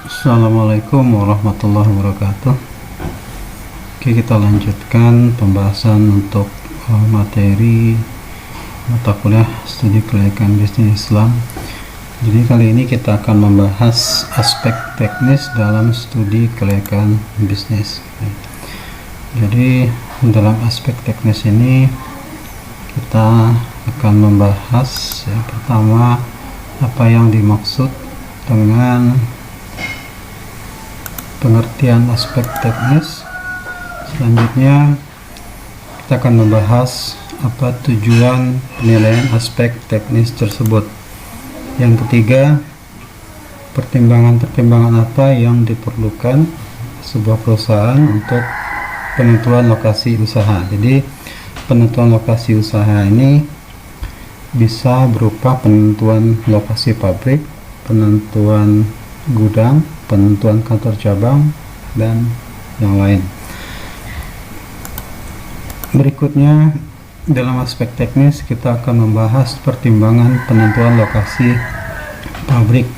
Assalamualaikum warahmatullahi wabarakatuh. Oke, kita lanjutkan pembahasan untuk materi mata kuliah studi kelayakan bisnis Islam. Jadi kali ini kita akan membahas aspek teknis dalam studi kelayakan bisnis. Jadi dalam aspek teknis ini kita akan membahas yang pertama apa yang dimaksud dengan pengertian aspek teknis. Selanjutnya kita akan membahas apa tujuan penilaian aspek teknis tersebut. Yang ketiga, pertimbangan-pertimbangan apa yang diperlukan sebuah perusahaan untuk penentuan lokasi usaha. Jadi penentuan lokasi usaha ini bisa berupa penentuan lokasi pabrik, penentuan gudang, penentuan kantor cabang, dan yang lain. Berikutnya dalam aspek teknis kita akan membahas pertimbangan penentuan lokasi pabrik.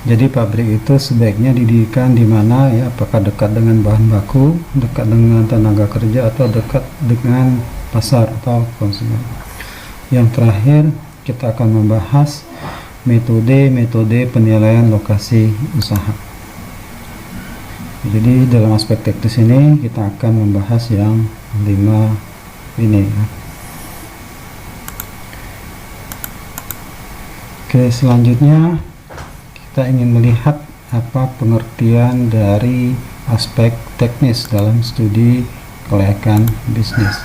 Jadi pabrik itu sebaiknya didirikan di mana, ya, apakah dekat dengan bahan baku, dekat dengan tenaga kerja, atau dekat dengan pasar atau konsumen. Yang terakhir kita akan membahas metode penilaian lokasi usaha. Jadi dalam aspek teknis ini kita akan membahas yang 5 ini, ya. Oke, selanjutnya kita ingin melihat apa pengertian dari aspek teknis dalam studi kelayakan bisnis.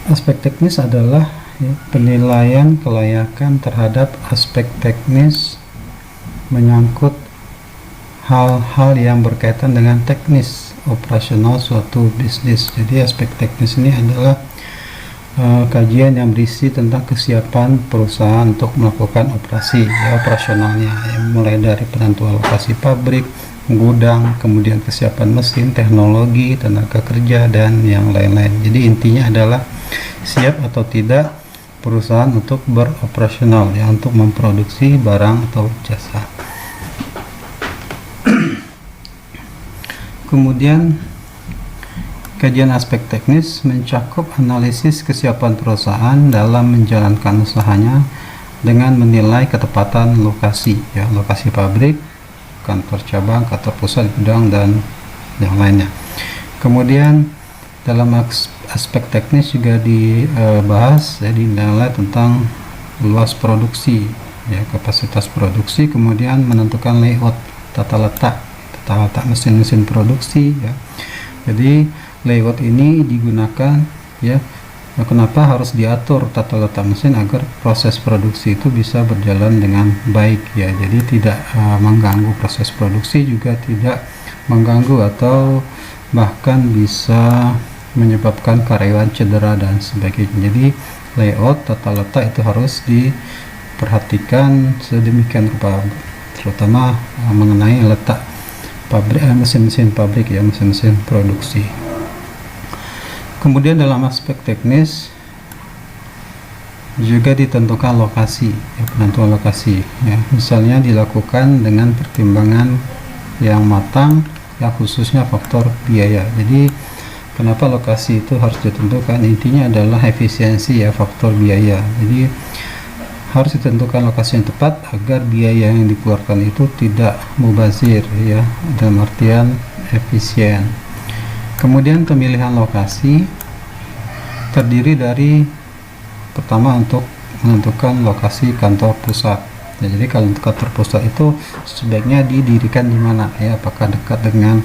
Aspek teknis adalah, ya, penilaian kelayakan terhadap aspek teknis menyangkut hal-hal yang berkaitan dengan teknis operasional suatu bisnis. Jadi aspek teknis ini adalah kajian yang berisi tentang kesiapan perusahaan untuk melakukan operasi, ya, operasionalnya, ya, mulai dari penentuan lokasi pabrik, gudang, kemudian kesiapan mesin, teknologi, tenaga kerja, dan yang lain-lain. Jadi intinya adalah siap atau tidak perusahaan untuk beroperasional, ya, untuk memproduksi barang atau jasa. Kemudian kajian aspek teknis mencakup analisis kesiapan perusahaan dalam menjalankan usahanya dengan menilai ketepatan lokasi, ya, lokasi pabrik, kantor cabang, kantor pusat, gudang, dan yang lainnya. Kemudian dalam aspek teknis juga dibahas, ya, dinilai tentang luas produksi, ya, kapasitas produksi, kemudian menentukan layout, tata letak mesin-mesin produksi, ya. Jadi layout ini digunakan, ya, kenapa harus diatur tata letak mesin agar proses produksi itu bisa berjalan dengan baik, ya. Jadi tidak mengganggu proses produksi, juga tidak mengganggu atau bahkan bisa menyebabkan karyawan cedera dan sebagainya. Jadi layout tata letak itu harus diperhatikan sedemikian rupa, terutama mengenai letak pabrik, mesin-mesin pabrik, ya, mesin-mesin produksi. Kemudian dalam aspek teknis juga ditentukan lokasi, ya, penentuan lokasi, ya, misalnya dilakukan dengan pertimbangan yang matang, ya, khususnya faktor biaya. Jadi kenapa lokasi itu harus ditentukan? Intinya adalah efisiensi, ya, faktor biaya. Jadi harus ditentukan lokasi yang tepat agar biaya yang dikeluarkan itu tidak mubazir, ya, dalam artian efisien. Kemudian pemilihan lokasi terdiri dari pertama untuk menentukan lokasi kantor pusat. Ya, jadi kalau kantor pusat itu sebaiknya didirikan di mana, ya, apakah dekat dengan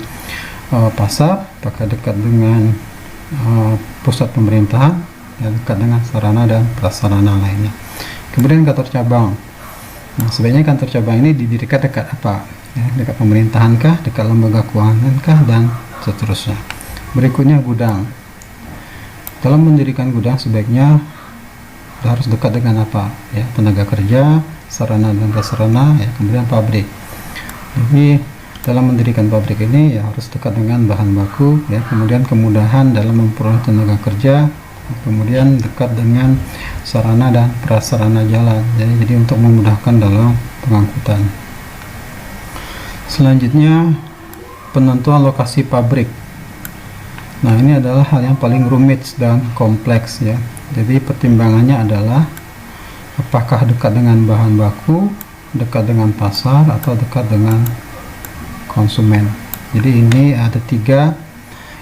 pasar, apakah dekat dengan pusat pemerintahan, ya, dekat dengan sarana dan prasarana lainnya. Kemudian kantor cabang. Nah, sebenarnya kantor cabang ini didirikan dekat apa? Ya, dekat pemerintahan kah, dekat lembaga keuangan kah, dan seterusnya. Berikutnya gudang. Dalam mendirikan gudang sebaiknya harus dekat dengan apa? Ya, tenaga kerja, sarana dan prasarana, ya, kemudian pabrik. Jadi dalam mendirikan pabrik ini, ya, harus dekat dengan bahan baku, ya, kemudian kemudahan dalam memperoleh tenaga kerja, kemudian dekat dengan sarana dan prasarana jalan. Jadi untuk memudahkan dalam pengangkutan. Selanjutnya, penentuan lokasi pabrik. Nah, ini adalah hal yang paling rumit dan kompleks ya. Jadi pertimbangannya adalah apakah dekat dengan bahan baku, dekat dengan pasar, atau dekat dengan konsumen. Jadi ini ada 3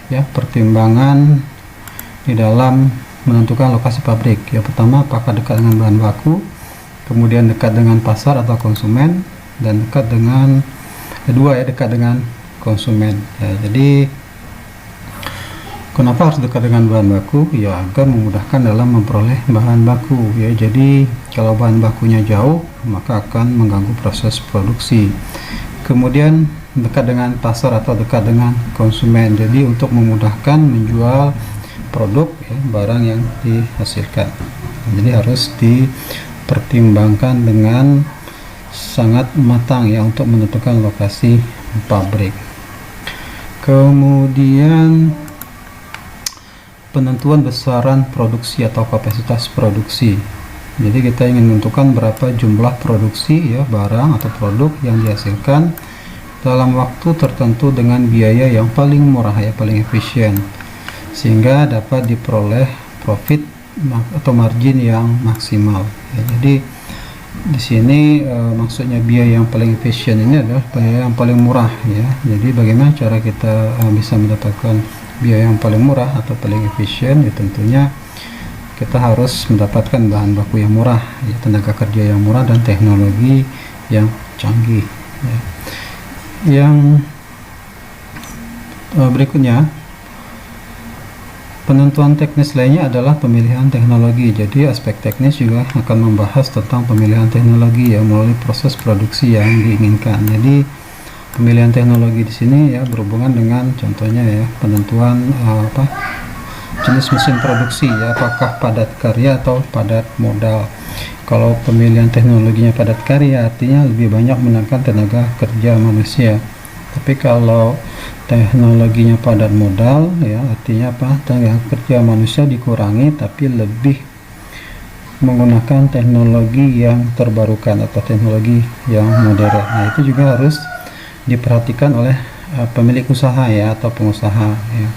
ya pertimbangan di dalam menentukan lokasi pabrik. Yang pertama, apakah dekat dengan bahan baku, kemudian dekat dengan pasar atau konsumen, dan dekat dengan dekat dengan konsumen ya. Jadi kenapa harus dekat dengan bahan baku? Ya agar memudahkan dalam memperoleh bahan baku ya. Jadi kalau bahan bakunya jauh maka akan mengganggu proses produksi. Kemudian dekat dengan pasar atau dekat dengan konsumen, jadi untuk memudahkan menjual produk ya, barang yang dihasilkan. Jadi harus dipertimbangkan dengan sangat matang ya untuk menentukan lokasi pabrik. Kemudian penentuan besaran produksi atau kapasitas produksi. Jadi kita ingin menentukan berapa jumlah produksi ya barang atau produk yang dihasilkan dalam waktu tertentu dengan biaya yang paling murah ya, paling efisien, sehingga dapat diperoleh profit atau margin yang maksimal ya. Jadi di sini maksudnya biaya yang paling efisien ini adalah biaya yang paling murah ya. Jadi bagaimana cara kita bisa mendapatkan biaya yang paling murah atau paling efisien ya, tentunya kita harus mendapatkan bahan baku yang murah ya, tenaga kerja yang murah, dan teknologi yang canggih ya. Yang berikutnya, penentuan teknis lainnya adalah pemilihan teknologi. Jadi aspek teknis juga akan membahas tentang pemilihan teknologi ya melalui proses produksi yang diinginkan. Jadi pemilihan teknologi di sini ya berhubungan dengan contohnya ya penentuan jenis mesin produksi ya, apakah padat karya atau padat modal. Kalau pemilihan teknologinya padat karya artinya lebih banyak menggunakan tenaga kerja manusia. Tapi kalau teknologinya padat modal ya artinya tenaga kerja manusia dikurangi tapi lebih menggunakan teknologi yang terbarukan atau teknologi yang modern. Nah, itu juga harus diperhatikan oleh pemilik usaha ya atau pengusaha ya.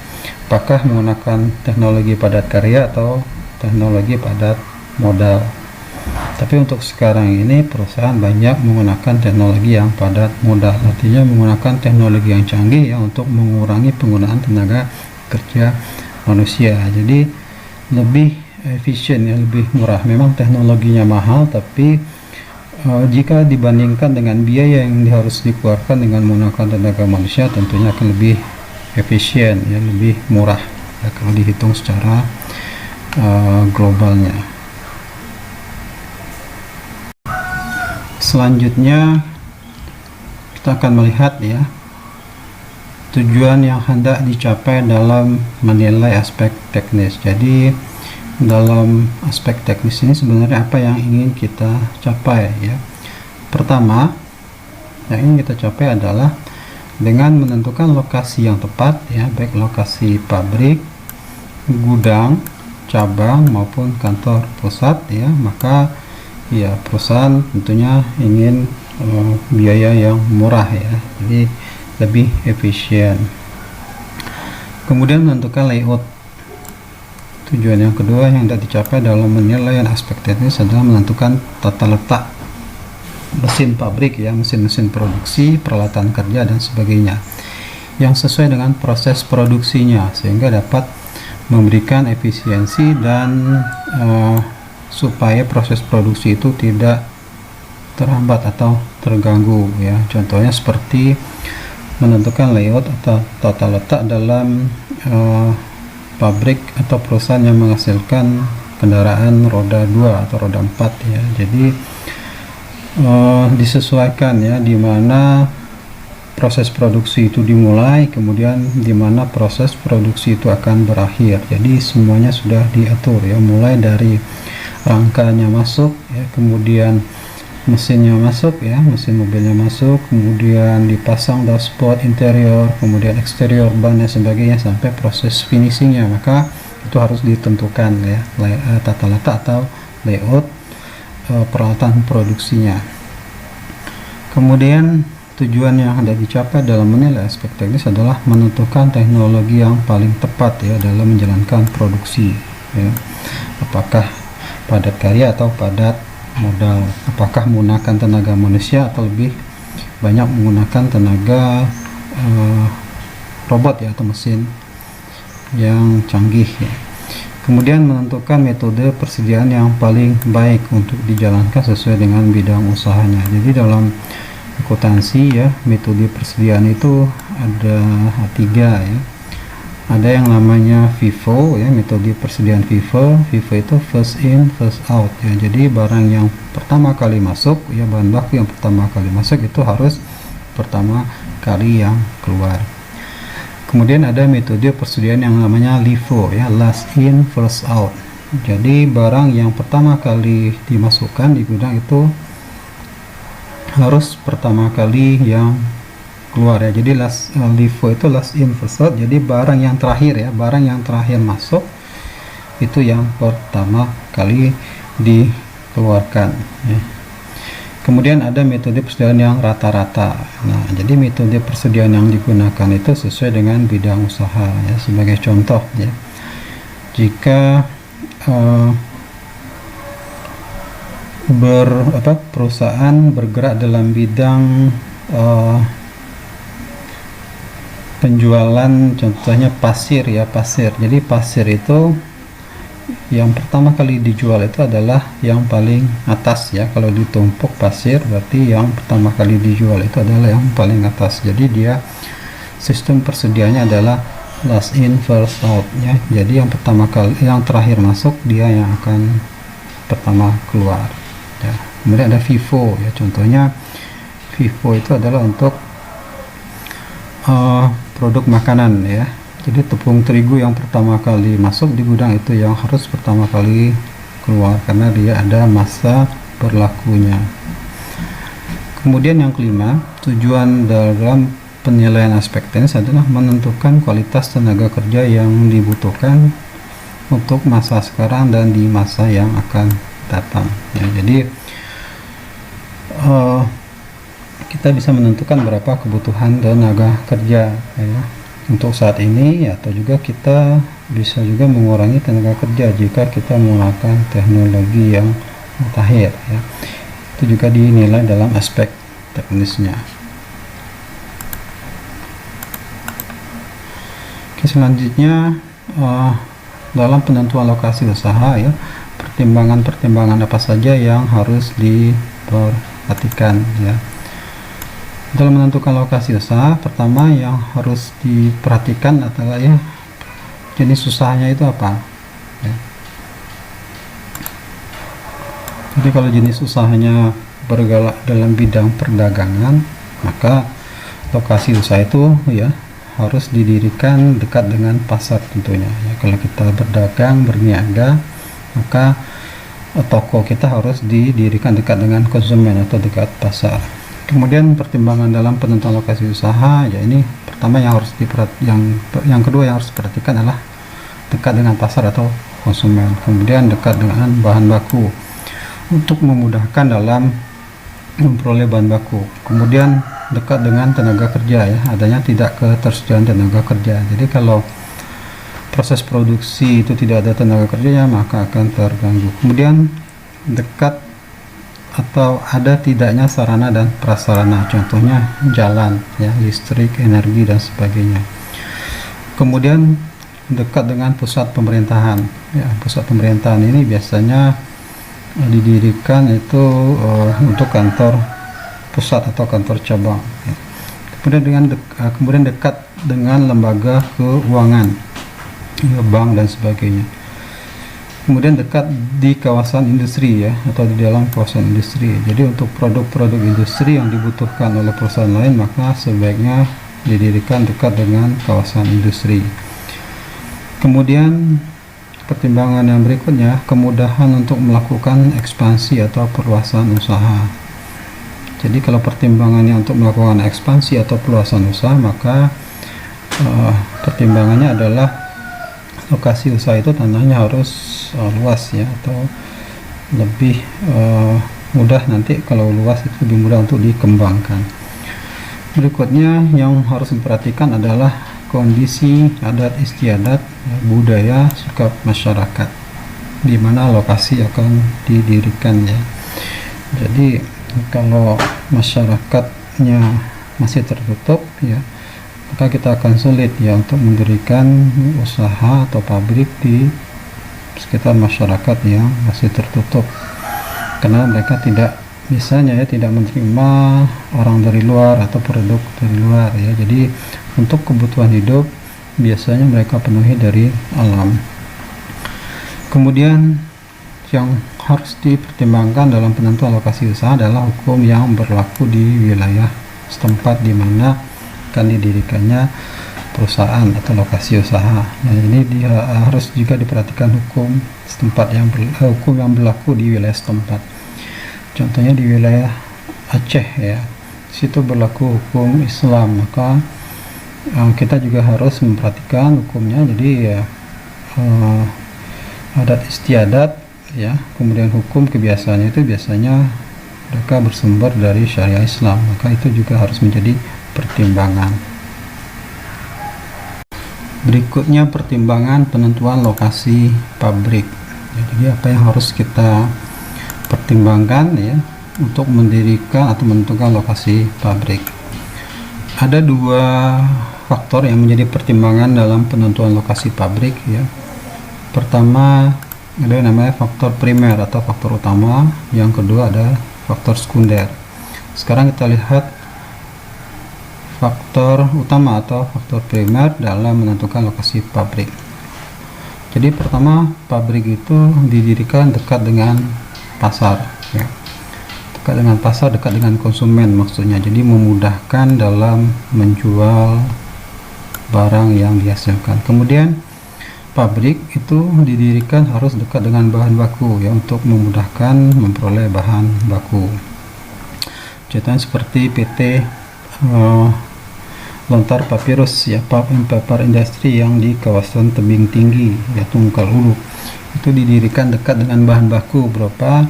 Apakah menggunakan teknologi padat karya atau teknologi padat modal. Tapi untuk sekarang ini perusahaan banyak menggunakan teknologi yang padat modal, artinya menggunakan teknologi yang canggih ya untuk mengurangi penggunaan tenaga kerja manusia. Jadi lebih efisien ya, lebih murah. Memang teknologinya mahal, tapi jika dibandingkan dengan biaya yang harus dikeluarkan dengan menggunakan tenaga manusia, tentunya akan lebih efisien ya, lebih murah ya, kalau dihitung secara globalnya. Selanjutnya kita akan melihat ya tujuan yang hendak dicapai dalam menilai aspek teknis. Jadi dalam aspek teknis ini sebenarnya apa yang ingin kita capai ya. Pertama yang ingin kita capai adalah dengan menentukan lokasi yang tepat ya, baik lokasi pabrik, gudang, cabang maupun kantor pusat ya, maka ya perusahaan tentunya ingin biaya yang murah ya, jadi lebih efisien. Kemudian menentukan layout. Tujuan yang kedua yang hendak dicapai dalam menilai aspek teknis adalah menentukan tata letak mesin pabrik ya, mesin-mesin produksi, peralatan kerja dan sebagainya yang sesuai dengan proses produksinya sehingga dapat memberikan efisiensi dan supaya proses produksi itu tidak terhambat atau terganggu ya. Contohnya seperti menentukan layout atau tata letak dalam pabrik atau perusahaan yang menghasilkan kendaraan roda 2 atau roda 4 ya. Jadi disesuaikan ya di mana proses produksi itu dimulai, kemudian di mana proses produksi itu akan berakhir. Jadi semuanya sudah diatur ya, mulai dari rangkanya masuk ya, kemudian mesinnya masuk ya, mesin mobilnya masuk, kemudian dipasang dashboard interior, kemudian eksterior, ban dan sebagainya sampai proses finishingnya. Maka itu harus ditentukan ya tata letak atau layout peralatan produksinya. Kemudian tujuan yang hendak dicapai dalam menilai aspek teknis adalah menentukan teknologi yang paling tepat ya dalam menjalankan produksi ya. Apakah padat karya atau padat modal, apakah menggunakan tenaga manusia atau lebih banyak menggunakan tenaga robot ya atau mesin yang canggih ya. Kemudian menentukan metode persediaan yang paling baik untuk dijalankan sesuai dengan bidang usahanya. Jadi dalam akuntansi ya, metode persediaan itu ada tiga ya. Ada yang namanya FIFO ya, metode persediaan FIFO. FIFO itu first in first out ya. Jadi barang yang pertama kali masuk ya, bahan baku yang pertama kali masuk itu harus pertama kali yang keluar. Kemudian ada metode persediaan yang namanya LIFO ya, last in first out. Jadi barang yang pertama kali dimasukkan di gudang itu harus pertama kali yang keluar ya. Jadi LIFO itu last in first out. Jadi barang yang terakhir ya, barang yang terakhir masuk itu yang pertama kali dikeluarkan ya. Kemudian ada metode persediaan yang rata-rata. Nah, jadi metode persediaan yang digunakan itu sesuai dengan bidang usaha ya. Sebagai contoh ya, jika perusahaan bergerak dalam bidang penjualan, contohnya pasir ya, pasir. Jadi pasir itu yang pertama kali dijual itu adalah yang paling atas ya. Kalau ditumpuk pasir berarti yang pertama kali dijual itu adalah yang paling atas. Jadi dia sistem persediaannya adalah last in first out ya. Jadi yang pertama kali, yang terakhir masuk dia yang akan pertama keluar ya. Kemudian ada FIFO ya, contohnya FIFO itu adalah untuk produk makanan ya. Jadi tepung terigu yang pertama kali masuk di gudang itu yang harus pertama kali keluar karena dia ada masa berlakunya. Kemudian yang kelima, tujuan dalam penilaian aspek teknis adalah menentukan kualitas tenaga kerja yang dibutuhkan untuk masa sekarang dan di masa yang akan datang ya. Jadi kita bisa menentukan berapa kebutuhan tenaga kerja ya untuk saat ini, atau juga kita bisa juga mengurangi tenaga kerja jika kita menggunakan teknologi yang mutakhir ya. Itu juga dinilai dalam aspek teknisnya. Oke, selanjutnya dalam penentuan lokasi usaha ya, pertimbangan-pertimbangan apa saja yang harus diperhatikan ya. Dalam menentukan lokasi usaha, pertama yang harus diperhatikan adalah ya jenis usahanya itu apa ya. Jadi kalau jenis usahanya bergerak dalam bidang perdagangan, maka lokasi usaha itu ya harus didirikan dekat dengan pasar tentunya ya. Kalau kita berdagang, berniaga, maka toko kita harus didirikan dekat dengan konsumen atau dekat pasar. Kemudian pertimbangan dalam penentuan lokasi usaha ya, ini pertama yang harus yang kedua yang harus diperhatikan adalah dekat dengan pasar atau konsumen. Kemudian dekat dengan bahan baku untuk memudahkan dalam memperoleh bahan baku. Kemudian dekat dengan tenaga kerja ya, adanya tidak ketersediaan tenaga kerja. Jadi kalau proses produksi itu tidak ada tenaga kerjanya, maka akan terganggu. Kemudian dekat atau ada tidaknya sarana dan prasarana, contohnya jalan ya, listrik, energi dan sebagainya. Kemudian dekat dengan pusat pemerintahan ya. Pusat pemerintahan ini biasanya didirikan itu untuk kantor pusat atau kantor cabang ya. Kemudian dekat dengan lembaga keuangan ya, bank dan sebagainya. Kemudian dekat di kawasan industri ya, atau di dalam kawasan industri. Jadi untuk produk-produk industri yang dibutuhkan oleh perusahaan lain, maka sebaiknya didirikan dekat dengan kawasan industri. Kemudian pertimbangan yang berikutnya, kemudahan untuk melakukan ekspansi atau perluasan usaha. Jadi kalau pertimbangannya untuk melakukan ekspansi atau perluasan usaha, maka pertimbangannya adalah lokasi usaha itu tanahnya harus luas ya, atau lebih mudah, nanti kalau luas itu lebih mudah untuk dikembangkan. Berikutnya yang harus diperhatikan adalah kondisi adat istiadat, budaya, sikap masyarakat di mana lokasi akan didirikan ya. Jadi kalau masyarakatnya masih tertutup ya, maka kita akan sulit ya untuk mendirikan usaha atau pabrik di sekitar masyarakat yang masih tertutup, karena mereka tidak tidak menerima orang dari luar atau produk dari luar ya. Jadi untuk kebutuhan hidup biasanya mereka penuhi dari alam. Kemudian yang harus dipertimbangkan dalam penentuan lokasi usaha adalah hukum yang berlaku di wilayah setempat di mana akan didirikannya perusahaan atau lokasi usaha. Nah, ini harus juga diperhatikan hukum setempat hukum yang berlaku di wilayah setempat. Contohnya di wilayah Aceh ya, situ berlaku hukum Islam, maka kita juga harus memperhatikan hukumnya. Jadi ya, adat istiadat ya, kemudian hukum kebiasaannya itu biasanya mereka bersumber dari syariah Islam, maka itu juga harus menjadi pertimbangan. Berikutnya pertimbangan penentuan lokasi pabrik. Jadi apa yang harus kita pertimbangkan ya untuk mendirikan atau menentukan lokasi pabrik? Ada dua faktor yang menjadi pertimbangan dalam penentuan lokasi pabrik ya. Pertama ada yang namanya faktor primer atau faktor utama, yang kedua ada faktor sekunder. Sekarang kita lihat faktor utama atau faktor primer dalam menentukan lokasi pabrik. Jadi pertama, pabrik itu didirikan dekat dengan pasar ya. Dekat dengan pasar, dekat dengan konsumen maksudnya. Jadi memudahkan dalam menjual barang yang dihasilkan. Kemudian pabrik itu didirikan harus dekat dengan bahan baku ya, untuk memudahkan memperoleh bahan baku. Contohnya seperti PT Lontar Papirus ya, Pulp and Paper Industry yang di kawasan tebing tinggi ya, Tunggal Hulu, itu didirikan dekat dengan bahan baku berupa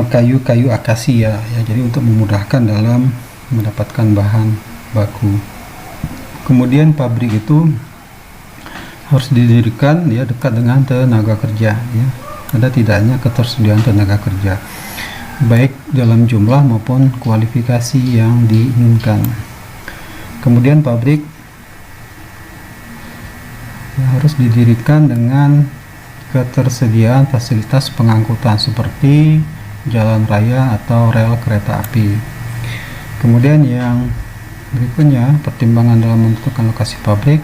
kayu-kayu akasia ya, jadi untuk memudahkan dalam mendapatkan bahan baku. Kemudian pabrik itu harus didirikan ya dekat dengan tenaga kerja ya, ada tidaknya ketersediaan tenaga kerja baik dalam jumlah maupun kualifikasi yang diinginkan. Kemudian pabrik ya, harus didirikan dengan ketersediaan fasilitas pengangkutan seperti jalan raya atau rel kereta api. Kemudian yang berikutnya pertimbangan dalam menentukan lokasi pabrik,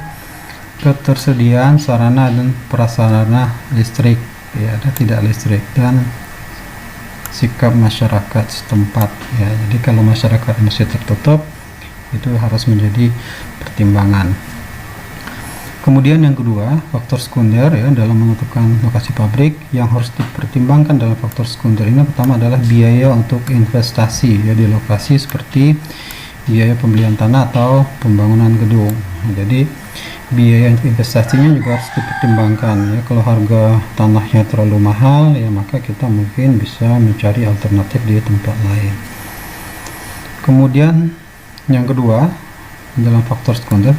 ketersediaan sarana dan prasarana listrik ya, ada tidak listrik, dan sikap masyarakat setempat ya. Jadi kalau masyarakat masih tertutup, itu harus menjadi pertimbangan. Kemudian yang kedua, faktor sekunder ya dalam menentukan lokasi pabrik. Yang harus dipertimbangkan dalam faktor sekunder ini pertama adalah biaya untuk investasi ya di lokasi, seperti biaya pembelian tanah atau pembangunan gedung. Nah, jadi biaya investasinya juga harus dipertimbangkan ya. Kalau harga tanahnya terlalu mahal ya, maka kita mungkin bisa mencari alternatif di tempat lain. Kemudian yang kedua dalam faktor sekunder,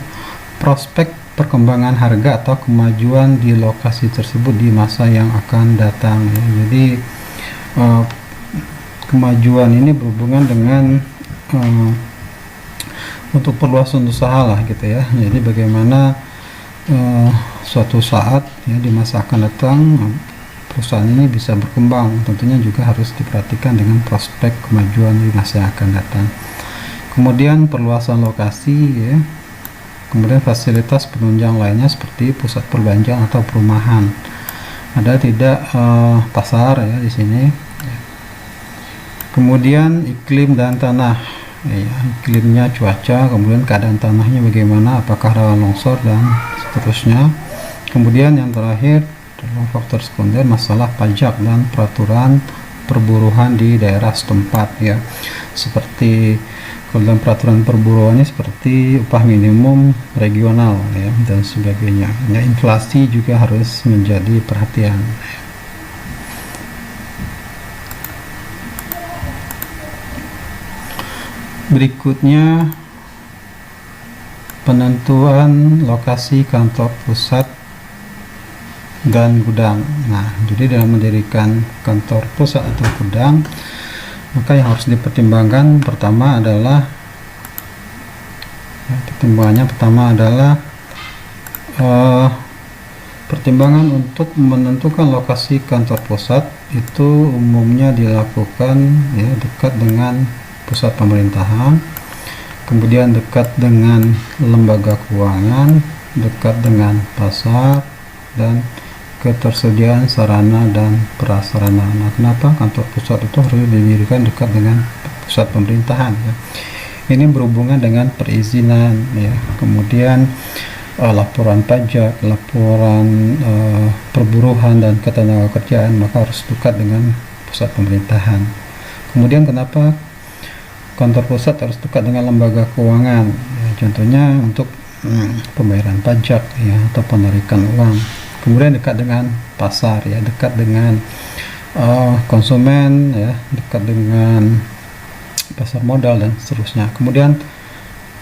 prospek perkembangan harga atau kemajuan di lokasi tersebut di masa yang akan datang ya. Jadi kemajuan ini berhubungan dengan untuk perluasan usaha lah gitu ya. Jadi bagaimana suatu saat ya di masa akan datang perusahaan ini bisa berkembang, tentunya juga harus diperhatikan dengan prospek kemajuan di masa yang akan datang. Kemudian perluasan lokasi ya, kemudian fasilitas penunjang lainnya seperti pusat perbelanjaan atau perumahan, ada tidak pasar ya di sini. Kemudian iklim dan tanah ya, iklimnya, cuaca, kemudian keadaan tanahnya bagaimana, apakah rawan longsor dan seterusnya. Kemudian yang terakhir dalam faktor sekunder, masalah pajak dan peraturan perburuan di daerah setempat ya, seperti dalam peraturan perburuannya seperti upah minimum regional ya, dan sebagainya ya. Inflasi juga harus menjadi perhatian. Berikutnya, penentuan lokasi kantor pusat dan gudang. Nah, jadi dalam mendirikan kantor pusat atau gudang, maka yang harus dipertimbangkan pertama adalah pertimbangan untuk menentukan lokasi kantor pusat itu umumnya dilakukan ya dekat dengan pusat pemerintahan, kemudian dekat dengan lembaga keuangan, dekat dengan pasar, dan ketersediaan sarana dan prasarana. Nah, kenapa kantor pusat itu harus didirikan dekat dengan pusat pemerintahan ya? Ini berhubungan dengan perizinan ya, kemudian laporan pajak, laporan perburuhan dan ketenagakerjaan, maka harus dekat dengan pusat pemerintahan. Kemudian kenapa kantor pusat harus dekat dengan lembaga keuangan ya, contohnya untuk pembayaran pajak ya atau penarikan uang. Kemudian dekat dengan pasar ya, dekat dengan konsumen ya, dekat dengan pasar modal dan seterusnya. Kemudian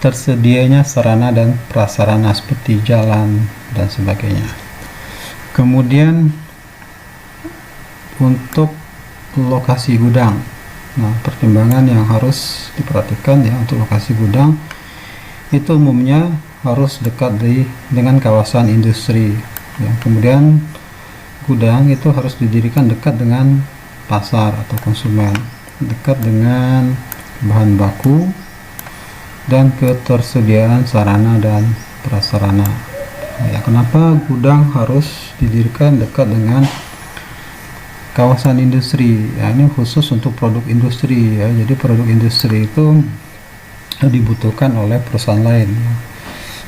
tersedianya sarana dan prasarana seperti jalan dan sebagainya. Kemudian untuk lokasi gudang, nah pertimbangan yang harus diperhatikan ya untuk lokasi gudang itu umumnya harus dekat dengan kawasan industri ya. Kemudian gudang itu harus didirikan dekat dengan pasar atau konsumen, dekat dengan bahan baku dan ketersediaan sarana dan prasarana ya. Kenapa gudang harus didirikan dekat dengan kawasan industri ya? Ini khusus untuk produk industri ya, jadi produk industri itu dibutuhkan oleh perusahaan lain ya.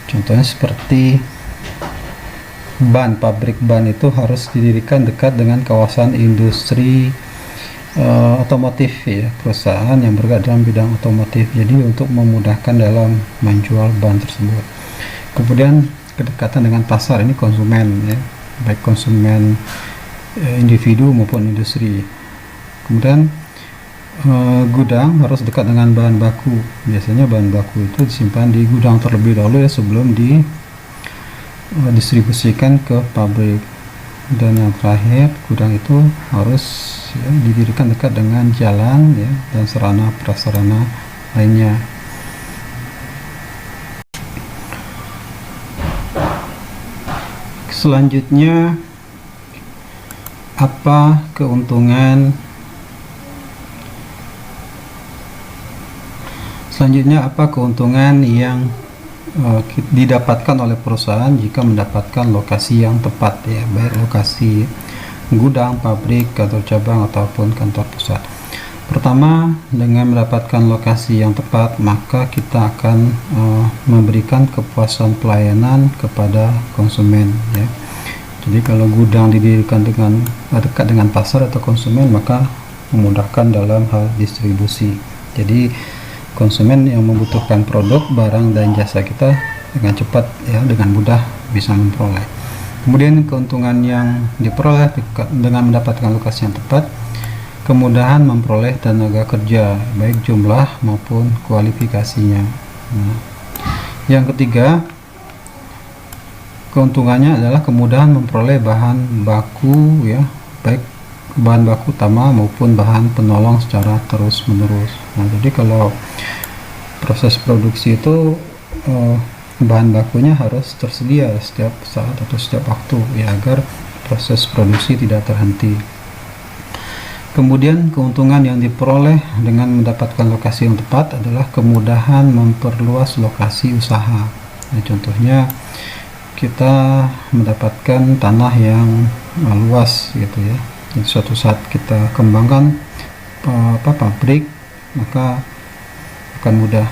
Contohnya seperti ban, pabrik ban itu harus didirikan dekat dengan kawasan industri otomotif ya, perusahaan yang bergerak dalam bidang otomotif, jadi untuk memudahkan dalam menjual ban tersebut. Kemudian kedekatan dengan pasar, ini konsumen ya, baik konsumen individu maupun industri. Kemudian gudang harus dekat dengan bahan baku, biasanya bahan baku itu disimpan di gudang terlebih dahulu ya sebelum didistribusikan ke pabrik. Dan yang terakhir, gudang itu harus ya, didirikan dekat dengan jalan ya dan sarana prasarana lainnya. Selanjutnya, apa keuntungan yang didapatkan oleh perusahaan jika mendapatkan lokasi yang tepat ya, baik lokasi gudang, pabrik, kantor cabang ataupun kantor pusat. Pertama, dengan mendapatkan lokasi yang tepat maka kita akan memberikan kepuasan pelayanan kepada konsumen ya. Jadi kalau gudang didirikan dekat dengan pasar atau konsumen, maka memudahkan dalam hal distribusi. Jadi konsumen yang membutuhkan produk, barang, dan jasa kita dengan cepat ya, dengan mudah bisa memperoleh. Kemudian keuntungan yang diperoleh dengan mendapatkan lokasi yang tepat, kemudahan memperoleh tenaga kerja baik jumlah maupun kualifikasinya. Nah, yang ketiga, keuntungannya adalah kemudahan memperoleh bahan baku ya, baik bahan baku utama maupun bahan penolong secara terus-menerus. Nah, jadi kalau proses produksi itu bahan bakunya harus tersedia setiap saat atau setiap waktu ya, agar proses produksi tidak terhenti. Kemudian keuntungan yang diperoleh dengan mendapatkan lokasi yang tepat adalah kemudahan memperluas lokasi usaha. Nah, contohnya kita mendapatkan tanah yang luas gitu ya. Jadi suatu saat kita kembangkan pabrik, maka akan mudah.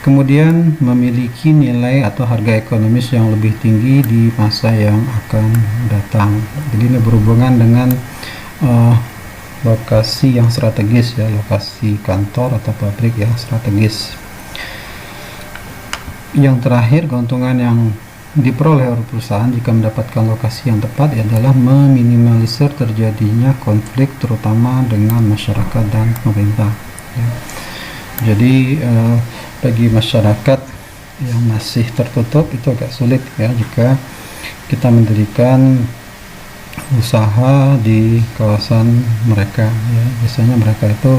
Kemudian memiliki nilai atau harga ekonomis yang lebih tinggi di masa yang akan datang. Jadi ini berhubungan dengan lokasi yang strategis ya, lokasi kantor atau pabrik yang strategis. Yang terakhir, keuntungan yang diperoleh oleh perusahaan jika mendapatkan lokasi yang tepat adalah meminimalisir terjadinya konflik terutama dengan masyarakat dan pemerintah ya. Jadi bagi masyarakat yang masih tertutup itu agak sulit ya jika kita mendirikan usaha di kawasan mereka ya. Biasanya mereka itu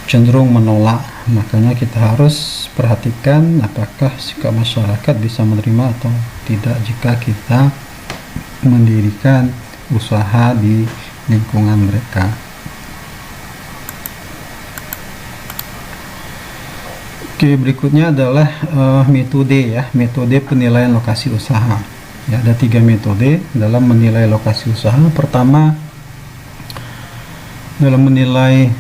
cenderung menolak, makanya kita harus perhatikan apakah sikap masyarakat bisa menerima atau tidak jika kita mendirikan usaha di lingkungan mereka. Oke, berikutnya adalah metode ya, metode penilaian lokasi usaha. Ya, ada 3 metode dalam menilai lokasi usaha. Pertama, dalam menilai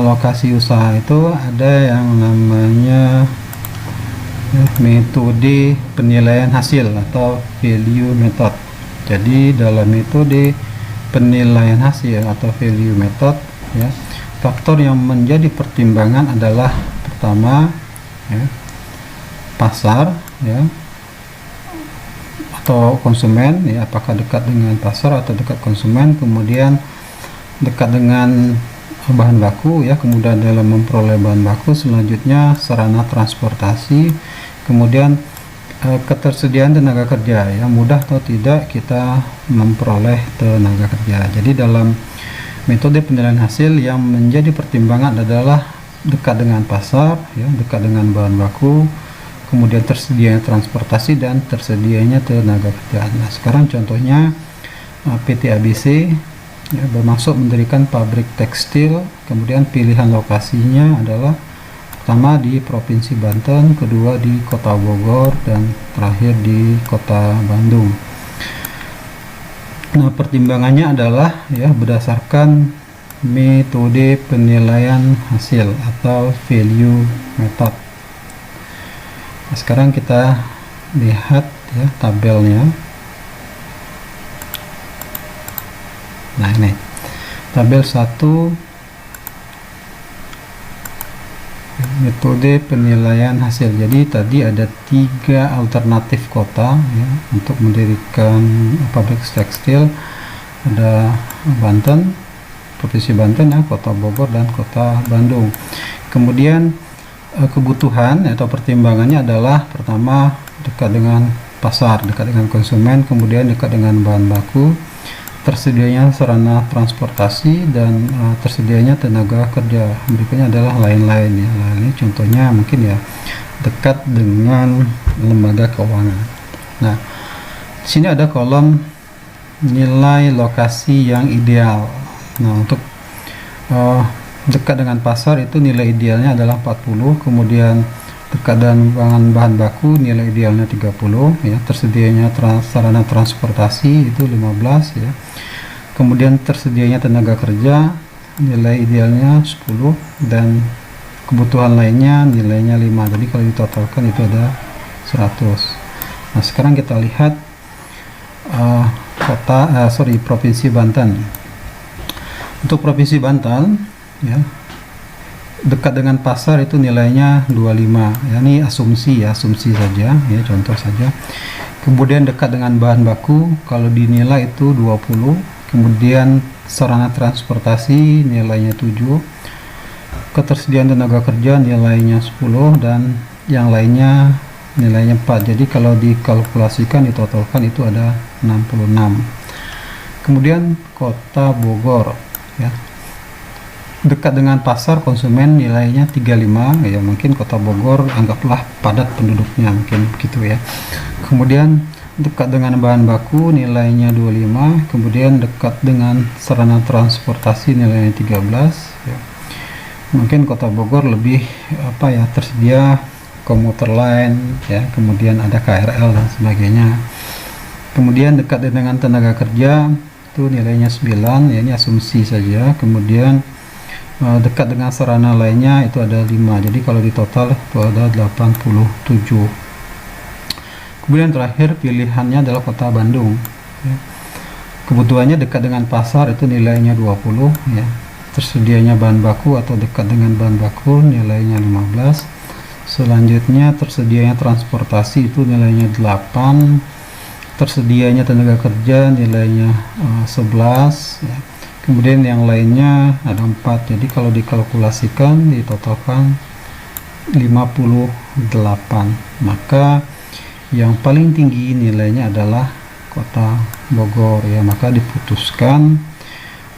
lokasi usaha itu ada yang namanya metode penilaian hasil atau value method. Jadi dalam metode penilaian hasil atau value method ya, faktor yang menjadi pertimbangan adalah pertama ya, pasar ya, atau konsumen ya, apakah dekat dengan pasar atau dekat konsumen, kemudian dekat dengan bahan baku ya, kemudian dalam memperoleh bahan baku, selanjutnya sarana transportasi, kemudian ketersediaan tenaga kerja ya, mudah atau tidak kita memperoleh tenaga kerja. Jadi dalam metode penilaian hasil yang menjadi pertimbangan adalah dekat dengan pasar ya, dekat dengan bahan baku, kemudian tersedianya transportasi dan tersedianya tenaga kerja. Nah, sekarang contohnya PT ABC ya, bermaksud mendirikan pabrik tekstil, kemudian pilihan lokasinya adalah pertama di Provinsi Banten, kedua di Kota Bogor, dan terakhir di Kota Bandung. Nah, pertimbangannya adalah ya berdasarkan metode penilaian hasil atau value method. Nah, sekarang kita lihat ya tabelnya. Nah, ini tabel 1 metode penilaian hasil. Jadi tadi ada 3 alternatif kota ya, untuk mendirikan pabrik tekstil. Ada Banten, Provinsi Banten ya, Kota Bogor, dan Kota Bandung. Kemudian kebutuhan atau pertimbangannya adalah pertama dekat dengan pasar, dekat dengan konsumen, kemudian dekat dengan bahan baku, tersedianya sarana transportasi, dan tersedianya tenaga kerja. Berikutnya adalah lain-lain ya. Lainnya contohnya mungkin ya dekat dengan lembaga keuangan. Nah, di sini ada kolom nilai lokasi yang ideal. Nah, untuk dekat dengan pasar itu nilai idealnya adalah 40, kemudian dekat dengan bahan baku nilai idealnya 30 ya, tersedianya sarana transportasi itu 15 ya, kemudian tersedianya tenaga kerja nilai idealnya 10, dan kebutuhan lainnya nilainya 5. Jadi kalau ditotalkan itu ada 100. Nah, sekarang kita lihat Provinsi Banten. Untuk Provinsi Banten ya, dekat dengan pasar itu nilainya 25 ya, ini asumsi saja ya, contoh saja. Kemudian dekat dengan bahan baku kalau dinilai itu 20, kemudian sarana transportasi nilainya 7, ketersediaan tenaga kerja nilainya 10, dan yang lainnya nilainya 4. Jadi kalau dikalkulasikan, ditotalkan itu ada 66. Kemudian Kota Bogor ya, dekat dengan pasar konsumen nilainya 35 ya, mungkin Kota Bogor anggaplah padat penduduknya, mungkin begitu ya. Kemudian dekat dengan bahan baku nilainya 25, kemudian dekat dengan sarana transportasi nilainya 13 ya. Mungkin Kota Bogor lebih tersedia komuter lain ya, kemudian ada KRL dan sebagainya. Kemudian dekat dengan tenaga kerja itu nilainya 9 ya, ini asumsi saja. Kemudian dekat dengan sarana lainnya itu ada 5, jadi kalau ditotal itu ada 87. Kemudian terakhir pilihannya adalah Kota Bandung ya. Kebutuhannya dekat dengan pasar itu nilainya 20 ya, tersedianya bahan baku atau dekat dengan bahan baku nilainya 15, selanjutnya tersedianya transportasi itu nilainya 8, tersedianya tenaga kerja nilainya 11 ya. Kemudian yang lainnya ada 4. Jadi kalau dikalkulasikan, ditotalkan Maka yang paling tinggi nilainya adalah Kota Bogor ya, maka diputuskan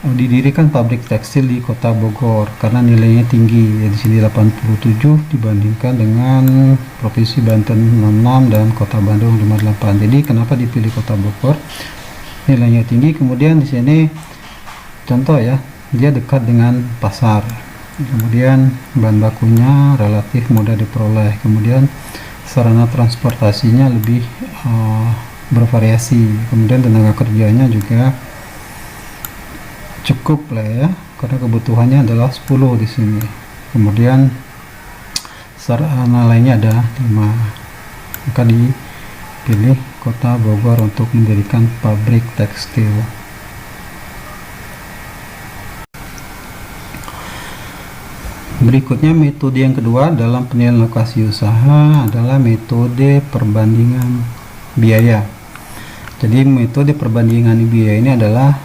didirikan pabrik tekstil di Kota Bogor karena nilainya tinggi ya, di sini 87 dibandingkan dengan Provinsi Banten 66 dan Kota Bandung 58. Jadi kenapa dipilih Kota Bogor? Nilainya tinggi, kemudian di sini contoh ya, dia dekat dengan pasar, kemudian bahan bakunya relatif mudah diperoleh, kemudian sarana transportasinya lebih bervariasi, kemudian tenaga kerjanya juga cukup lah ya, karena kebutuhannya adalah 10 di sini. Kemudian sarana lainnya ada 5, maka dipilih Kota Bogor untuk mendirikan pabrik tekstil. Berikutnya metode yang kedua dalam penilaian lokasi usaha adalah metode perbandingan biaya. Jadi metode perbandingan biaya ini adalah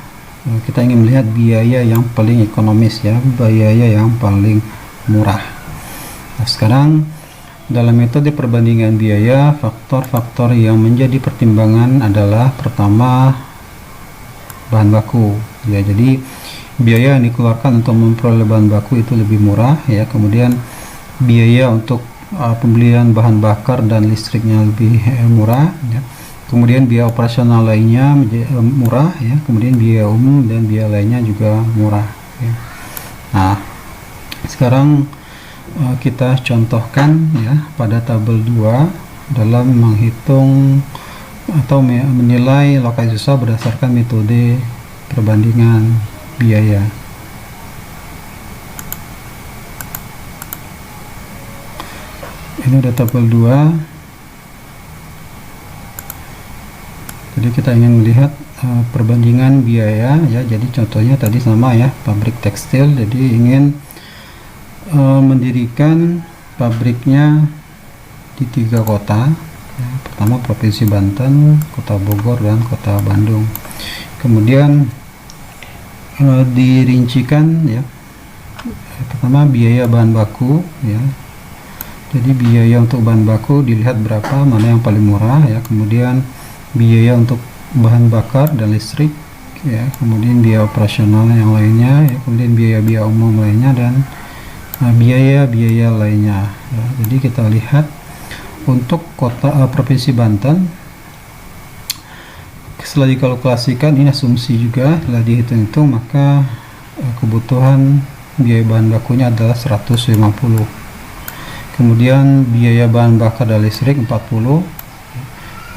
kita ingin melihat biaya yang paling ekonomis ya, biaya yang paling murah. Nah, sekarang dalam metode perbandingan biaya, faktor-faktor yang menjadi pertimbangan adalah pertama bahan baku ya. Jadi biaya yang dikeluarkan untuk memperoleh bahan baku itu lebih murah ya. Kemudian biaya untuk pembelian bahan bakar dan listriknya lebih murah ya. Kemudian biaya operasional lainnya murah ya, kemudian biaya umum dan biaya lainnya juga murah ya. Nah, sekarang kita contohkan ya pada tabel 2 dalam menghitung atau menilai lokasi usaha berdasarkan metode perbandingan biaya. Ini udah tabel 2. Jadi kita ingin melihat perbandingan biaya ya. Jadi contohnya tadi sama ya, pabrik tekstil. Jadi ingin mendirikan pabriknya di 3 kota ya. Pertama Provinsi Banten, Kota Bogor, dan Kota Bandung. Kemudian dirincikan ya, pertama biaya bahan baku ya. Jadi biaya untuk bahan baku dilihat berapa, mana yang paling murah ya. Kemudian biaya untuk bahan bakar dan listrik ya, kemudian biaya operasional yang lainnya ya, kemudian biaya-biaya umum lainnya, dan biaya-biaya lainnya ya. Jadi kita lihat untuk Provinsi Banten setelah dikalkulasikan, ini asumsi juga, setelah dihitung-hitung maka kebutuhan biaya bahan bakunya adalah 150, kemudian biaya bahan bakar dan listrik 40,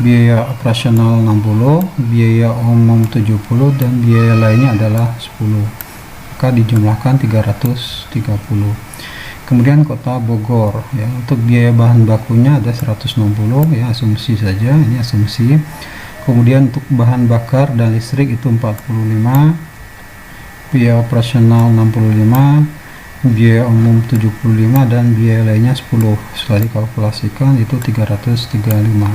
biaya operasional 60, biaya umum 70, dan biaya lainnya adalah 10, maka dijumlahkan 330. Kemudian Kota Bogor ya, untuk biaya bahan bakunya ada 160 ya, asumsi saja, ini asumsi. Kemudian untuk bahan bakar dan listrik itu 45, biaya operasional 65, biaya umum 75, dan biaya lainnya 10. Setelah dikalkulasikan itu 335.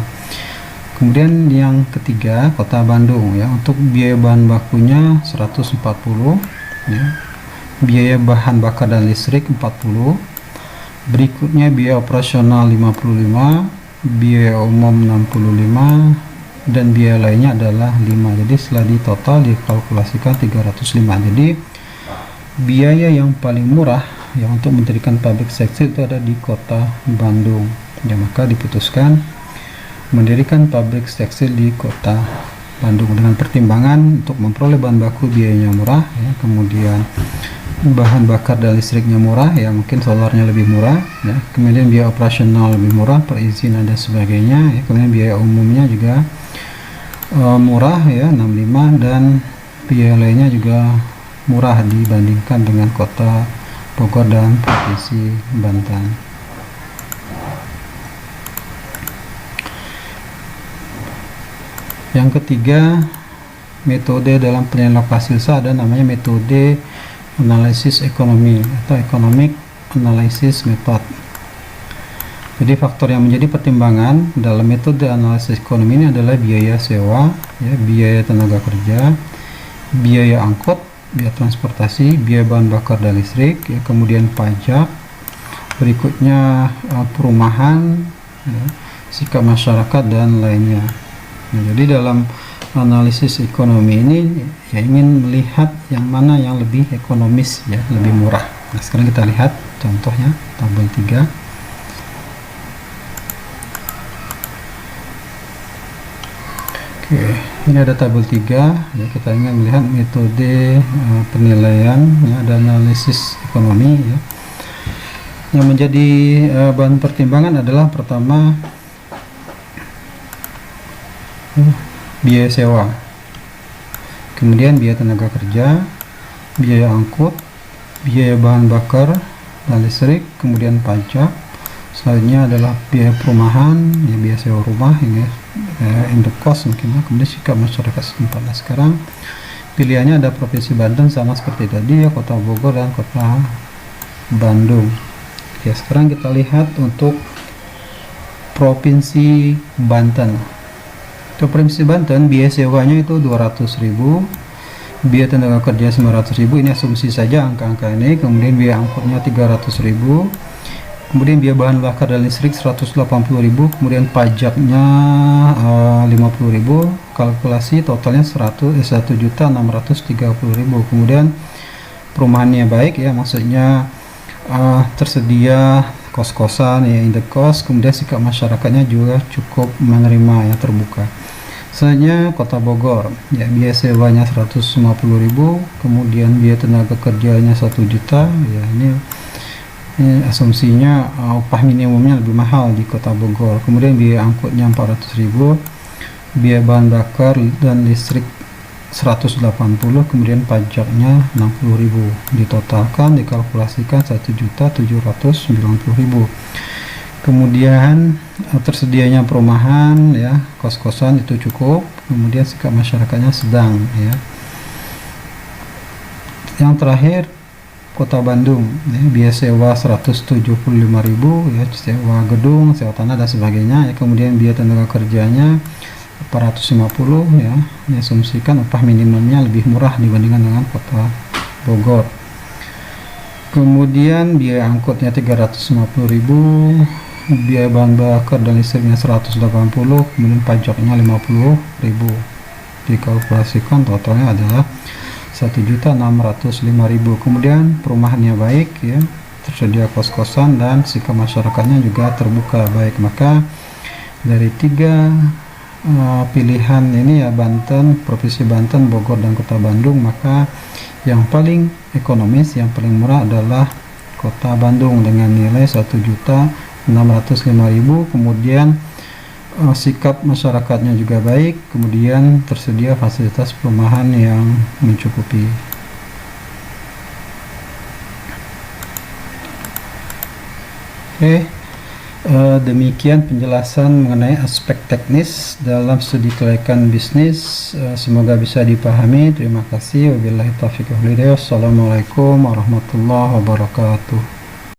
Kemudian yang ketiga Kota Bandung ya, untuk biaya bahan bakunya 140 ya, biaya bahan bakar dan listrik 40, berikutnya biaya operasional 55, biaya umum 65, dan biaya lainnya adalah 5. Jadi setelah ditotal dikalkulasikan 305. Jadi biaya yang paling murah yang untuk mendirikan pabrik tekstil itu ada di Kota Bandung ya, maka diputuskan mendirikan pabrik tekstil di Kota Bandung dengan pertimbangan untuk memperoleh bahan baku biayanya murah ya, kemudian bahan bakar dan listriknya murah ya, mungkin solarnya lebih murah ya, kemudian biaya operasional lebih murah, perizinan dan sebagainya ya, kemudian biaya umumnya juga murah ya 65, dan biaya lainnya juga murah dibandingkan dengan Kota Bogor dan Provinsi Banten. Yang ketiga metode dalam penilaian lokasi usaha ada namanya metode analisis ekonomi atau economic analysis method. Jadi faktor yang menjadi pertimbangan dalam metode analisis ekonomi ini adalah biaya sewa ya, biaya tenaga kerja, biaya angkut, biaya transportasi, biaya bahan bakar dan listrik ya, kemudian pajak, berikutnya perumahan, ya, sikap masyarakat dan lainnya. Nah, jadi dalam analisis ekonomi ini ya ingin melihat yang mana yang lebih ekonomis, ya, lebih murah. Nah, sekarang kita lihat contohnya tabel 3. Oke, ini ada tabel 3, ya, kita ingin melihat metode penilaian, ya, dan analisis ekonomi, ya. Yang menjadi bahan pertimbangan adalah pertama biaya sewa, kemudian biaya tenaga kerja, biaya angkut, biaya bahan bakar dan listrik, kemudian pajak. Selanjutnya adalah biaya perumahan, ya, biaya sewa rumah, ini in the cost mungkin, ya. Kemudian sikap masyarakat setempat. Nah, sekarang pilihannya ada Provinsi Banten sama seperti tadi, ya, Kota Bogor dan Kota Bandung. Oke, sekarang kita lihat untuk Provinsi Banten. Untuk Provinsi Banten, biaya sewanya itu 200.000, biaya tenaga kerja 900.000, ini asumsi saja angka-angka ini. Kemudian biaya angkutnya 300.000, kemudian biaya bahan bakar dan listrik 180.000, kemudian pajaknya 50.000, kalkulasi totalnya 1.630.000. Kemudian perumahannya baik, ya, maksudnya tersedia kos-kosan, ya, in the cost, kemudian sikap masyarakatnya juga cukup menerima, ya, terbuka. Selanjutnya Kota Bogor, ya, biaya sewanya 150.000, kemudian biaya tenaga kerjanya 1 juta, ya, ini asumsinya upah minimumnya lebih mahal di Kota Bogor. Kemudian biaya angkutnya 400.000, biaya bahan bakar dan listrik 180, kemudian pajaknya 60.000, ditotalkan dikalkulasikan 1.790.000. Kemudian tersedianya perumahan, ya, kos-kosan itu cukup, kemudian sikap masyarakatnya sedang, ya. Yang terakhir Kota Bandung, ya, biaya sewa 175.000, ya, sewa gedung, sewa tanah dan sebagainya, ya. Kemudian biaya tenaga kerjanya 450, ya, diasumsikan upah minimumnya lebih murah dibandingkan dengan Kota Bogor. Kemudian biaya angkutnya 350.000, biaya bahan bakar dan listriknya 180, kemudian pajaknya 50.000, dikalkulasikan totalnya adalah 1.605.000. Kemudian perumahannya baik, ya, tersedia kos-kosan dan sikap masyarakatnya juga terbuka baik. Maka dari 3 pilihan ini, ya, Banten, Provinsi Banten, Bogor dan Kota Bandung, maka yang paling ekonomis, yang paling murah adalah Kota Bandung dengan nilai 1.605.000. Kemudian sikap masyarakatnya juga baik, kemudian tersedia fasilitas perumahan yang mencukupi. Oke, demikian penjelasan mengenai aspek teknis dalam studi kelayakan bisnis. Semoga bisa dipahami. Terima kasih. Wabillahi taufiq wal hidayah. Assalamualaikum warahmatullahi wabarakatuh.